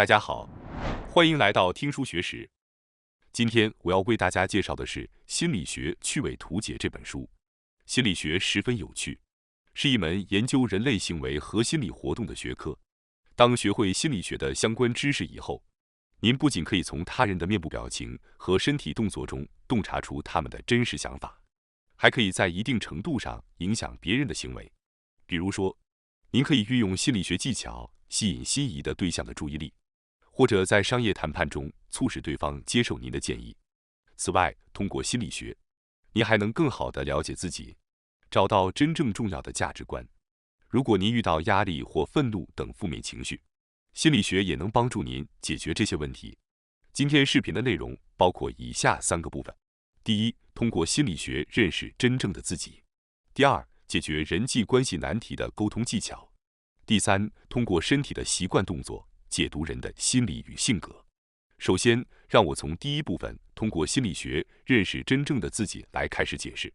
大家好，欢迎来到听书学史。今天我要为大家介绍的是《心理学趣味图解》这本书。心理学十分有趣，是一门研究人类行为和心理活动的学科。当学会心理学的相关知识以后，您不仅可以从他人的面部表情和身体动作中洞察出他们的真实想法，还可以在一定程度上影响别人的行为。比如说，您可以运用心理学技巧吸引心仪的对象的注意力，或者在商业谈判中促使对方接受您的建议。此外，通过心理学，您还能更好地了解自己，找到真正重要的价值观。如果您遇到压力或愤怒等负面情绪，心理学也能帮助您解决这些问题。今天视频的内容包括以下3个部分：第一，通过心理学认识真正的自己；第二，解决人际关系难题的沟通技巧；第三，通过身体的习惯动作解读人的心理与性格。首先，让我从第一部分通过心理学认识真正的自己来开始解释。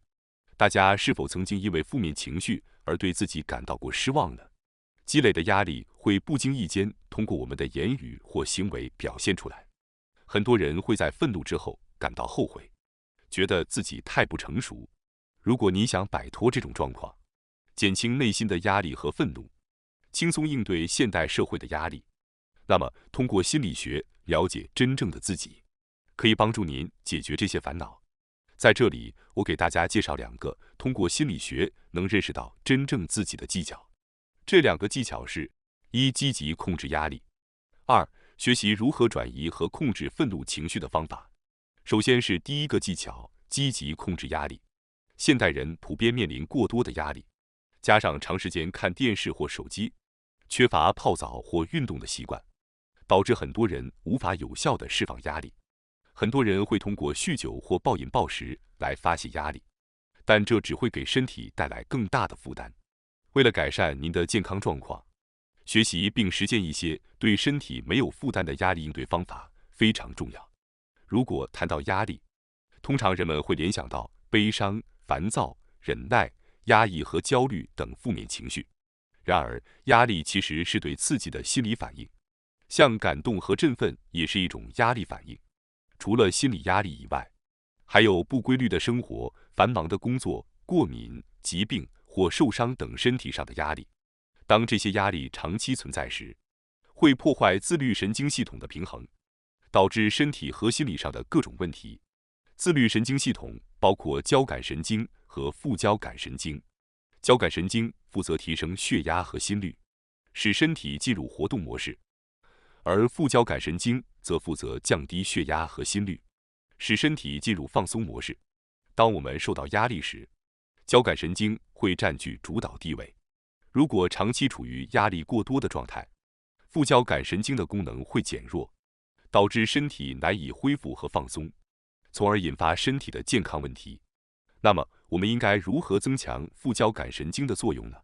大家是否曾经因为负面情绪而对自己感到过失望呢？积累的压力会不经意间通过我们的言语或行为表现出来。很多人会在愤怒之后感到后悔，觉得自己太不成熟。如果你想摆脱这种状况，减轻内心的压力和愤怒，轻松应对现代社会的压力，那么通过心理学了解真正的自己，可以帮助您解决这些烦恼。在这里，我给大家介绍2个通过心理学能认识到真正自己的技巧。这2个技巧是：一、积极控制压力；二、学习如何转移和控制愤怒情绪的方法。首先是第一个技巧，积极控制压力。现代人普遍面临过多的压力，加上长时间看电视或手机，缺乏泡澡或运动的习惯，导致很多人无法有效地释放压力。很多人会通过酗酒或暴饮暴食来发泄压力，但这只会给身体带来更大的负担。为了改善您的健康状况，学习并实践一些对身体没有负担的压力应对方法非常重要。如果谈到压力，通常人们会联想到悲伤、烦躁、忍耐、压抑和焦虑等负面情绪。然而，压力其实是对刺激的心理反应，像感动和振奋也是一种压力反应。除了心理压力以外，还有不规律的生活、繁忙的工作、过敏、疾病或受伤等身体上的压力。当这些压力长期存在时，会破坏自律神经系统的平衡，导致身体和心理上的各种问题。自律神经系统包括交感神经和副交感神经。交感神经负责提升血压和心率，使身体进入活动模式，而副交感神经则负责降低血压和心率，使身体进入放松模式。当我们受到压力时，交感神经会占据主导地位。如果长期处于压力过多的状态，副交感神经的功能会减弱，导致身体难以恢复和放松，从而引发身体的健康问题。那么，我们应该如何增强副交感神经的作用呢？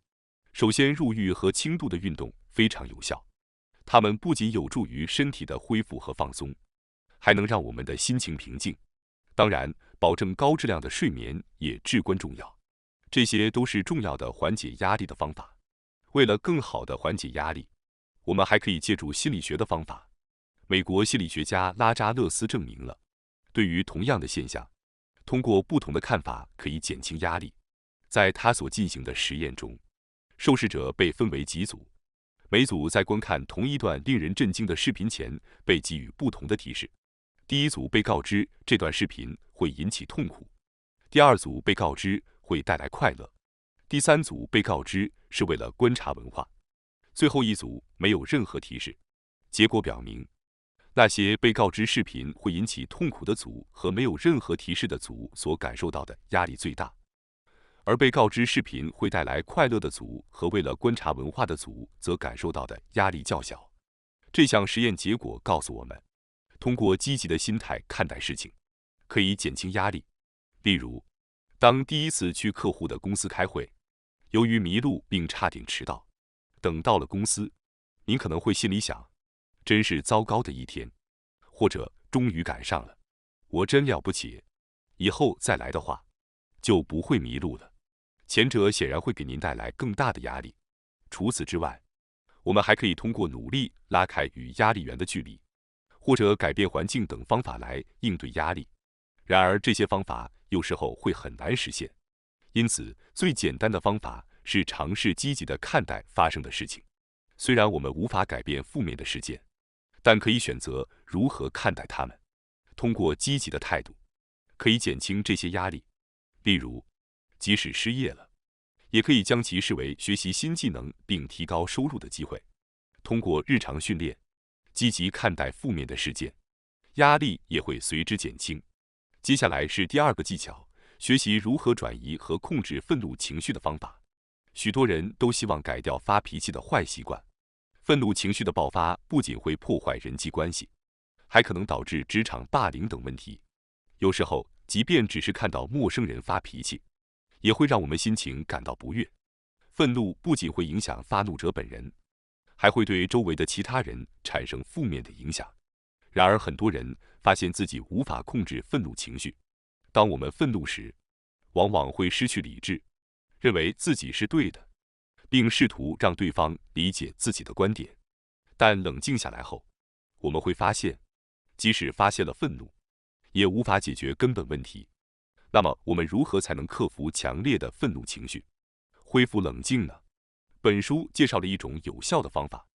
首先，入浴和轻度的运动非常有效，它们不仅有助于身体的恢复和放松，还能让我们的心情平静。当然，保证高质量的睡眠也至关重要。这些都是重要的缓解压力的方法。为了更好地缓解压力，我们还可以借助心理学的方法。美国心理学家拉扎勒斯证明了，对于同样的现象，通过不同的看法可以减轻压力。在他所进行的实验中，受试者被分为几组，每组在观看同一段令人震惊的视频前被给予不同的提示。第一组被告知这段视频会引起痛苦，第二组被告知会带来快乐，第三组被告知是为了观察文化，最后一组没有任何提示。结果表明，那些被告知视频会引起痛苦的组和没有任何提示的组所感受到的压力最大，而被告知视频会带来快乐的组和为了观察文化的组则感受到的压力较小。这项实验结果告诉我们，通过积极的心态看待事情，可以减轻压力。例如，当第一次去客户的公司开会，由于迷路并差点迟到，等到了公司，您可能会心里想，真是糟糕的一天，或者终于赶上了，我真了不起，以后再来的话，就不会迷路了。前者显然会给您带来更大的压力。除此之外，我们还可以通过努力拉开与压力源的距离，或者改变环境等方法来应对压力。然而，这些方法有时候会很难实现，因此，最简单的方法是尝试积极地看待发生的事情。虽然我们无法改变负面的事件，但可以选择如何看待它们。通过积极的态度，可以减轻这些压力。例如，即使失业了，也可以将其视为学习新技能并提高收入的机会。通过日常训练，积极看待负面的事件，压力也会随之减轻。接下来是第二个技巧，学习如何转移和控制愤怒情绪的方法。许多人都希望改掉发脾气的坏习惯。愤怒情绪的爆发不仅会破坏人际关系，还可能导致职场霸凌等问题。有时候，即便只是看到陌生人发脾气，也会让我们心情感到不悦。愤怒不仅会影响发怒者本人，还会对周围的其他人产生负面的影响。然而，很多人发现自己无法控制愤怒情绪。当我们愤怒时，往往会失去理智，认为自己是对的，并试图让对方理解自己的观点。但冷静下来后，我们会发现，即使发现了愤怒，也无法解决根本问题。那么，我们如何才能克服强烈的愤怒情绪，恢复冷静呢？本书介绍了一种有效的方法，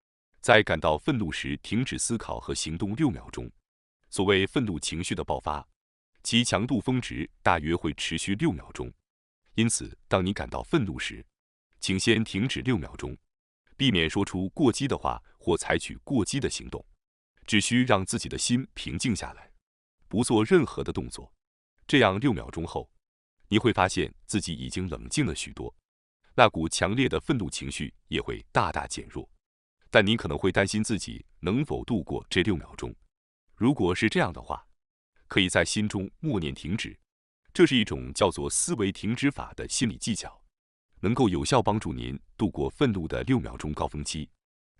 在感到愤怒时停止思考和行动6秒钟。所谓愤怒情绪的爆发，其强度峰值大约会持续6秒钟。因此，当你感到愤怒时，请先停止6秒钟，避免说出过激的话或采取过激的行动，只需让自己的心平静下来，不做任何的动作。这样6秒钟后，你会发现自己已经冷静了许多，那股强烈的愤怒情绪也会大大减弱。但你可能会担心自己能否度过这6秒钟。如果是这样的话，可以在心中默念停止，这是一种叫做思维停止法的心理技巧，能够有效帮助您度过愤怒的6秒钟高峰期。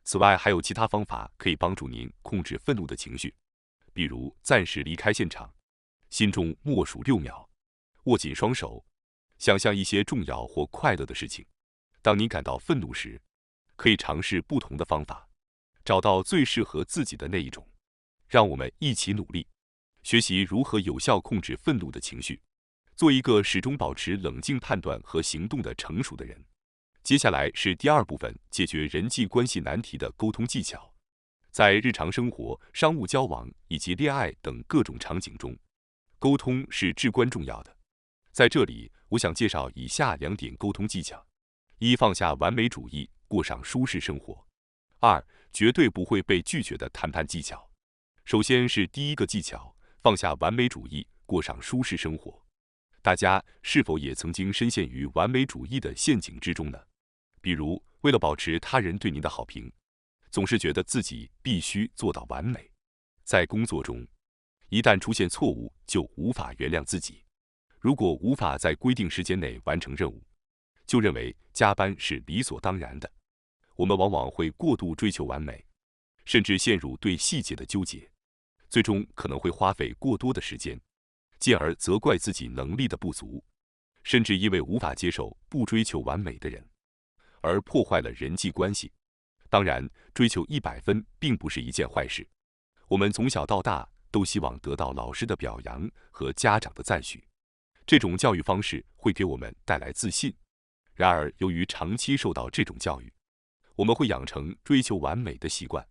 此外，还有其他方法可以帮助您控制愤怒的情绪，比如暂时离开现场，心中默数6秒，握紧双手，想象一些重要或快乐的事情。当你感到愤怒时，可以尝试不同的方法，找到最适合自己的那一种。让我们一起努力，学习如何有效控制愤怒的情绪，做一个始终保持冷静判断和行动的成熟的人。接下来是第二部分，解决人际关系难题的沟通技巧。在日常生活、商务交往以及恋爱等各种场景中，沟通是至关重要的。在这里，我想介绍以下2点沟通技巧：一、放下完美主义，过上舒适生活；二、绝对不会被拒绝的谈判技巧。首先是第一个技巧，放下完美主义，过上舒适生活。大家是否也曾经深陷于完美主义的陷阱之中呢？比如，为了保持他人对您的好评，总是觉得自己必须做到完美。在工作中，一旦出现错误，就无法原谅自己。如果无法在规定时间内完成任务，就认为加班是理所当然的。我们往往会过度追求完美，甚至陷入对细节的纠结，最终可能会花费过多的时间，进而责怪自己能力的不足，甚至因为无法接受不追求完美的人，而破坏了人际关系。当然，追求100分并不是一件坏事。我们从小到大都希望得到老师的表扬和家长的赞许，这种教育方式会给我们带来自信。然而，由于长期受到这种教育，我们会养成追求完美的习惯。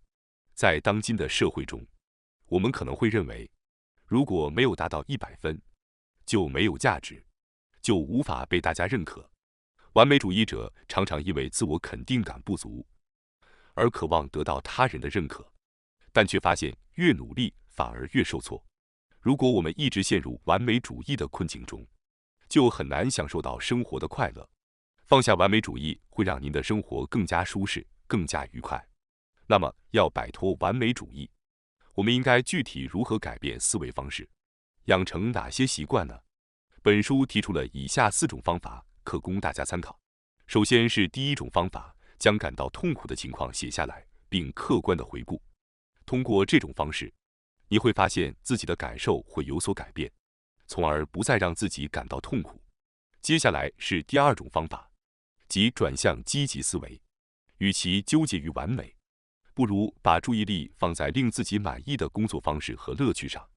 在当今的社会中，我们可能会认为，如果没有达到100分，就没有价值，就无法被大家认可。完美主义者常常因为自我肯定感不足，而渴望得到他人的认可，但却发现越努力反而越受挫。如果我们一直陷入完美主义的困境中，就很难享受到生活的快乐。放下完美主义会让您的生活更加舒适，更加愉快。那么，要摆脱完美主义，我们应该具体如何改变思维方式，养成哪些习惯呢？本书提出了以下4种方法，可供大家参考。首先是第一种方法，将感到痛苦的情况写下来，并客观地回顾。通过这种方式，你会发现自己的感受会有所改变，从而不再让自己感到痛苦。接下来是第二种方法，即转向积极思维。与其纠结于完美，不如把注意力放在令自己满意的工作方式和乐趣上。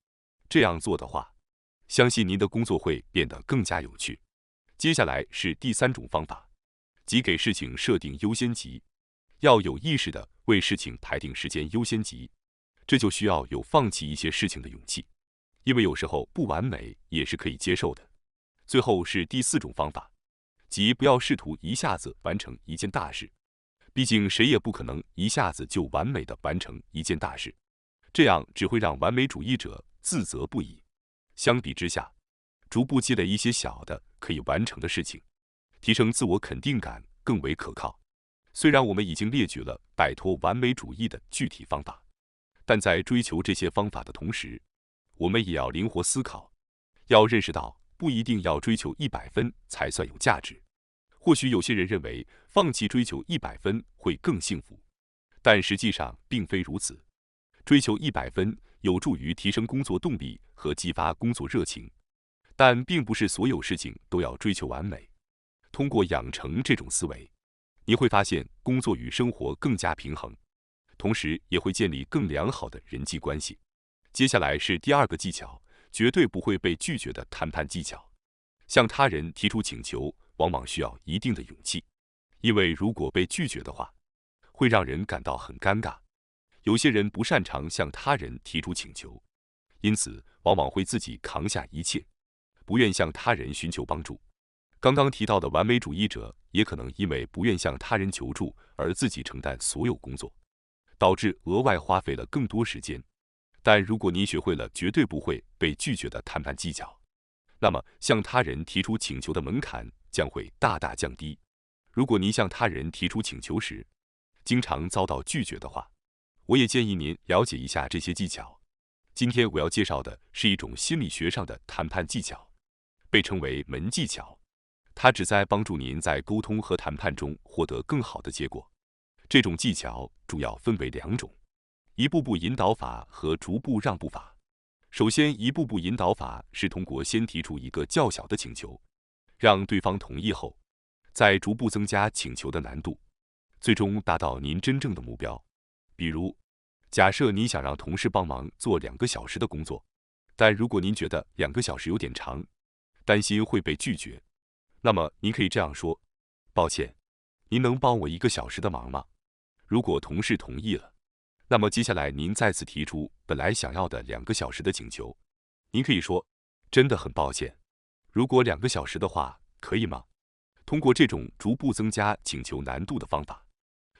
这样做的话，相信您的工作会变得更加有趣。接下来是第3种方法，即给事情设定优先级。要有意识地为事情排定时间优先级，这就需要有放弃一些事情的勇气，因为有时候不完美也是可以接受的。最后是第4种方法，即不要试图一下子完成一件大事，毕竟谁也不可能一下子就完美地完成一件大事，这样只会让完美主义者自责不已。相比之下，逐步积累一些小的可以完成的事情，提升自我肯定感更为可靠。虽然我们已经列举了摆脱完美主义的具体方法，但在追求这些方法的同时，我们也要灵活思考，要认识到不一定要追求100分才算有价值。或许有些人认为放弃追求100分会更幸福，但实际上并非如此。追求100分有助于提升工作动力和激发工作热情，但并不是所有事情都要追求完美。通过养成这种思维，你会发现工作与生活更加平衡，同时也会建立更良好的人际关系。接下来是第2个技巧，绝对不会被拒绝的谈判技巧。向他人提出请求往往需要一定的勇气，因为如果被拒绝的话，会让人感到很尴尬。有些人不擅长向他人提出请求，因此往往会自己扛下一切，不愿向他人寻求帮助。刚刚提到的完美主义者也可能因为不愿向他人求助而自己承担所有工作，导致额外花费了更多时间。但如果你学会了绝对不会被拒绝的谈判技巧，那么向他人提出请求的门槛将会大大降低。如果您向他人提出请求时，经常遭到拒绝的话，我也建议您了解一下这些技巧。今天我要介绍的是一种心理学上的谈判技巧，被称为门技巧。它旨在帮助您在沟通和谈判中获得更好的结果。这种技巧主要分为2种：一步步引导法和逐步让步法。首先，一步步引导法是通过先提出一个较小的请求，让对方同意后，再逐步增加请求的难度，最终达到您真正的目标。比如，假设你想让同事帮忙做2个小时的工作，但如果您觉得2个小时有点长，担心会被拒绝，那么您可以这样说：抱歉，您能帮我1个小时的忙吗？如果同事同意了，那么接下来您再次提出本来想要的2个小时的请求。您可以说：真的很抱歉，如果2个小时的话，可以吗？通过这种逐步增加请求难度的方法，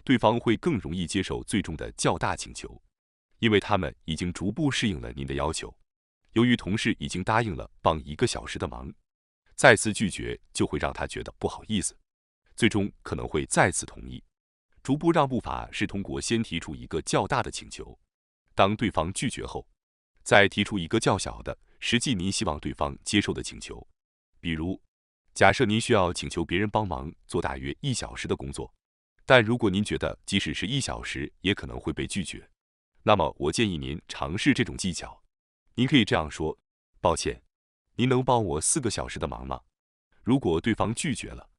对方会更容易接受最终的较大请求，因为他们已经逐步适应了您的要求。由于同事已经答应了帮1个小时的忙，再次拒绝就会让他觉得不好意思，最终可能会再次同意。逐步让步法是通过先提出一个较大的请求，当对方拒绝后，再提出一个较小的，实际您希望对方接受的请求。比如，假设您需要请求别人帮忙做大约1小时的工作，但如果您觉得即使是1小时也可能会被拒绝，那么我建议您尝试这种技巧。您可以这样说：抱歉，您能帮我4个小时的忙吗？如果对方拒绝了，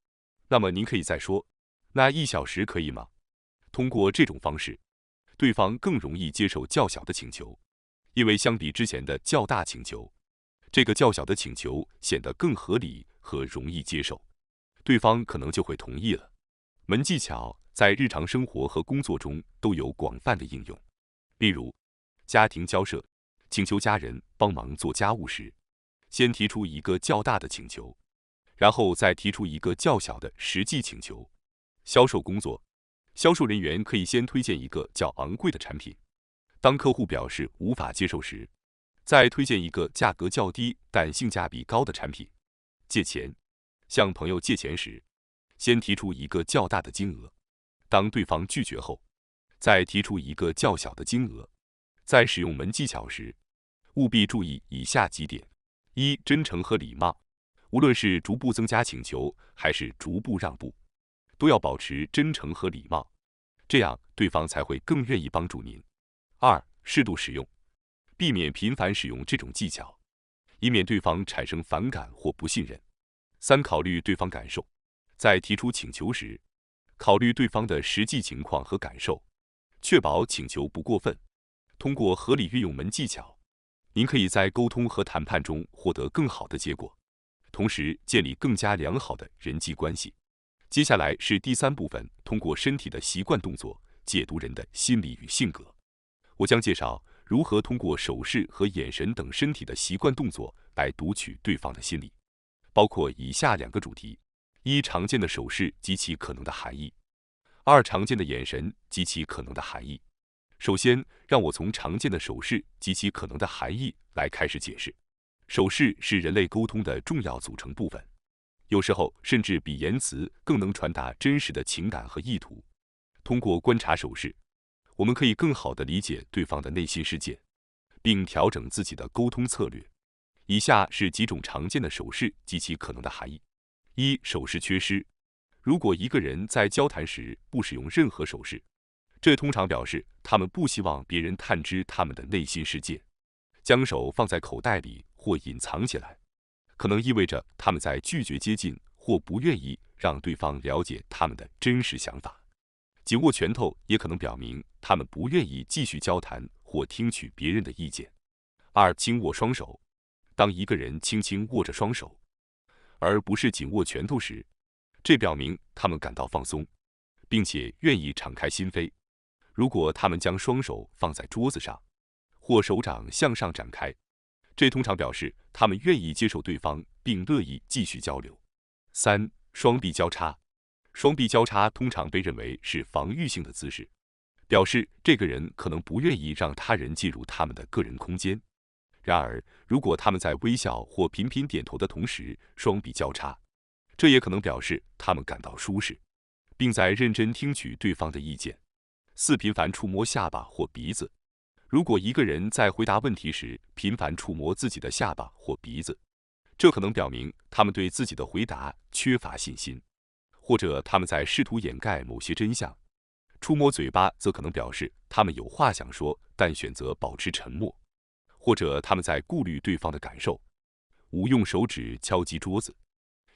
那么您可以再说：那1小时可以吗？通过这种方式，对方更容易接受较小的请求，因为相比之前的较大请求，这个较小的请求显得更合理和容易接受，对方可能就会同意了。门技巧在日常生活和工作中都有广泛的应用，例如，家庭交涉，请求家人帮忙做家务时，先提出一个较大的请求，然后再提出一个较小的实际请求。销售工作，销售人员可以先推荐一个较昂贵的产品，当客户表示无法接受时，再推荐一个价格较低但性价比高的产品。借钱，向朋友借钱时，先提出一个较大的金额，当对方拒绝后，再提出一个较小的金额。在使用门技巧时，务必注意以下几点：一、真诚和礼貌，无论是逐步增加请求还是逐步让步，都要保持真诚和礼貌，这样对方才会更愿意帮助您。二、适度使用，避免频繁使用这种技巧，以免对方产生反感或不信任。三、考虑对方感受，在提出请求时，考虑对方的实际情况和感受，确保请求不过分。通过合理运用门技巧，您可以在沟通和谈判中获得更好的结果，同时建立更加良好的人际关系。接下来是第3部分，通过身体的习惯动作解读人的心理与性格。我将介绍如何通过手势和眼神等身体的习惯动作来读取对方的心理，包括以下2个主题：一、常见的手势及其可能的含义；二、常见的眼神及其可能的含义。首先，让我从常见的手势及其可能的含义来开始解释。手势是人类沟通的重要组成部分，有时候甚至比言辞更能传达真实的情感和意图。通过观察手势，我们可以更好地理解对方的内心世界，并调整自己的沟通策略。以下是几种常见的手势及其可能的含义。一、手势缺失。如果一个人在交谈时不使用任何手势，这通常表示他们不希望别人探知他们的内心世界。将手放在口袋里或隐藏起来，可能意味着他们在拒绝接近或不愿意让对方了解他们的真实想法。紧握拳头也可能表明他们不愿意继续交谈或听取别人的意见。二、轻握双手。当一个人轻轻握着双手，而不是紧握拳头时，这表明他们感到放松，并且愿意敞开心扉。如果他们将双手放在桌子上，或手掌向上展开，这通常表示他们愿意接受对方并乐意继续交流。三、双臂交叉。双臂交叉通常被认为是防御性的姿势，表示这个人可能不愿意让他人进入他们的个人空间。然而，如果他们在微笑或频频点头的同时双臂交叉，这也可能表示他们感到舒适，并在认真听取对方的意见。四、频繁触摸下巴或鼻子。如果一个人在回答问题时频繁触摸自己的下巴或鼻子，这可能表明他们对自己的回答缺乏信心，或者他们在试图掩盖某些真相。触摸嘴巴则可能表示他们有话想说，但选择保持沉默，或者他们在顾虑对方的感受。五、用手指敲击桌子。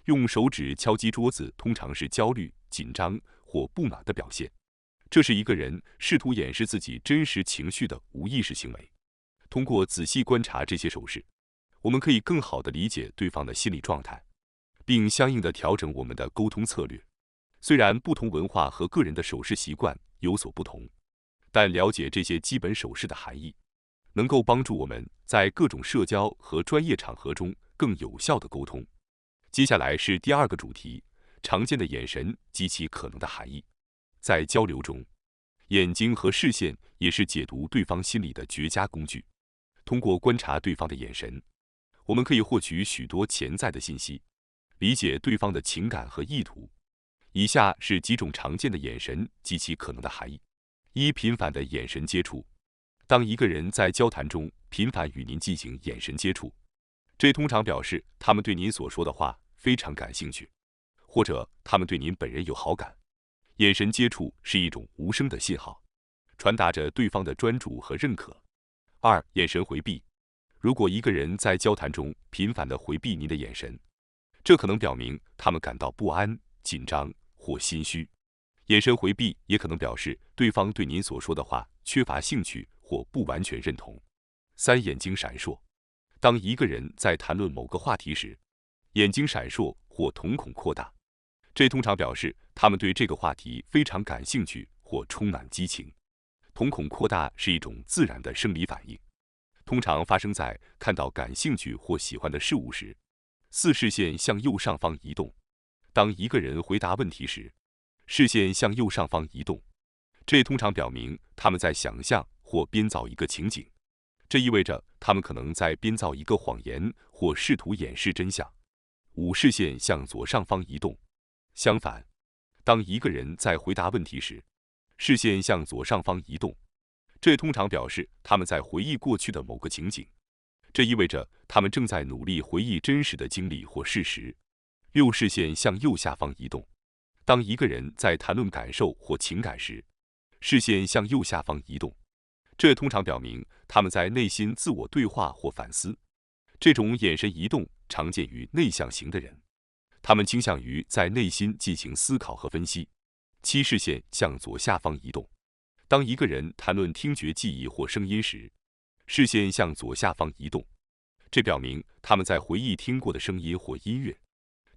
用手指敲击桌子通常是焦虑、紧张或不满的表现，这是一个人试图掩饰自己真实情绪的无意识行为。通过仔细观察这些手势，我们可以更好地理解对方的心理状态，并相应地调整我们的沟通策略。虽然不同文化和个人的手势习惯有所不同，但了解这些基本手势的含义，能够帮助我们在各种社交和专业场合中更有效地沟通。接下来是第2个主题，常见的眼神及其可能的含义。在交流中，眼睛和视线也是解读对方心理的绝佳工具。通过观察对方的眼神，我们可以获取许多潜在的信息，理解对方的情感和意图。以下是几种常见的眼神及其可能的含义。一、频繁的眼神接触。当一个人在交谈中频繁与您进行眼神接触，这通常表示他们对您所说的话非常感兴趣，或者他们对您本人有好感。眼神接触是一种无声的信号，传达着对方的专注和认可。二、眼神回避。如果一个人在交谈中频繁地回避您的眼神，这可能表明他们感到不安、紧张或心虚。眼神回避也可能表示对方对您所说的话缺乏兴趣或不完全认同。三、眼睛闪烁。当一个人在谈论某个话题时，眼睛闪烁或瞳孔扩大，这通常表示他们对这个话题非常感兴趣或充满激情。瞳孔扩大是一种自然的生理反应，通常发生在看到感兴趣或喜欢的事物时。四、视线向右上方移动。当一个人回答问题时，视线向右上方移动，这通常表明他们在想象或编造一个情景，这意味着他们可能在编造一个谎言或试图掩饰真相。五、视线向左上方移动。相反，当一个人在回答问题时，视线向左上方移动，这通常表示他们在回忆过去的某个情景，这意味着他们正在努力回忆真实的经历或事实。六、视线向右下方移动。当一个人在谈论感受或情感时，视线向右下方移动，这通常表明他们在内心自我对话或反思。这种眼神移动常见于内向型的人，他们倾向于在内心进行思考和分析， 7、视线向左下方移动。当一个人谈论听觉记忆或声音时，视线向左下方移动，这表明他们在回忆听过的声音或音乐。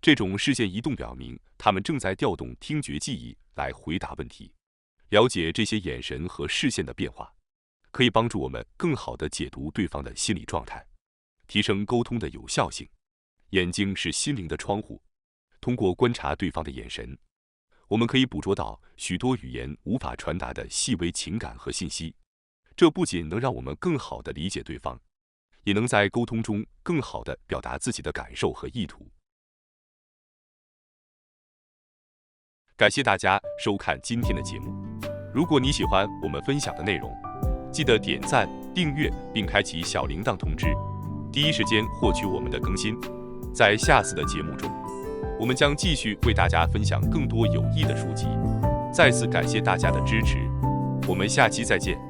这种视线移动表明他们正在调动听觉记忆来回答问题。了解这些眼神和视线的变化，可以帮助我们更好地解读对方的心理状态，提升沟通的有效性。眼睛是心灵的窗户，通过观察对方的眼神，我们可以捕捉到许多语言无法传达的细微情感和信息。这不仅能让我们更好地理解对方，也能在沟通中更好地表达自己的感受和意图。感谢大家收看今天的节目。如果你喜欢我们分享的内容，记得点赞、订阅并开启小铃铛通知，第一时间获取我们的更新。在下次的节目中，我们将继续为大家分享更多有益的书籍。再次感谢大家的支持，我们下期再见。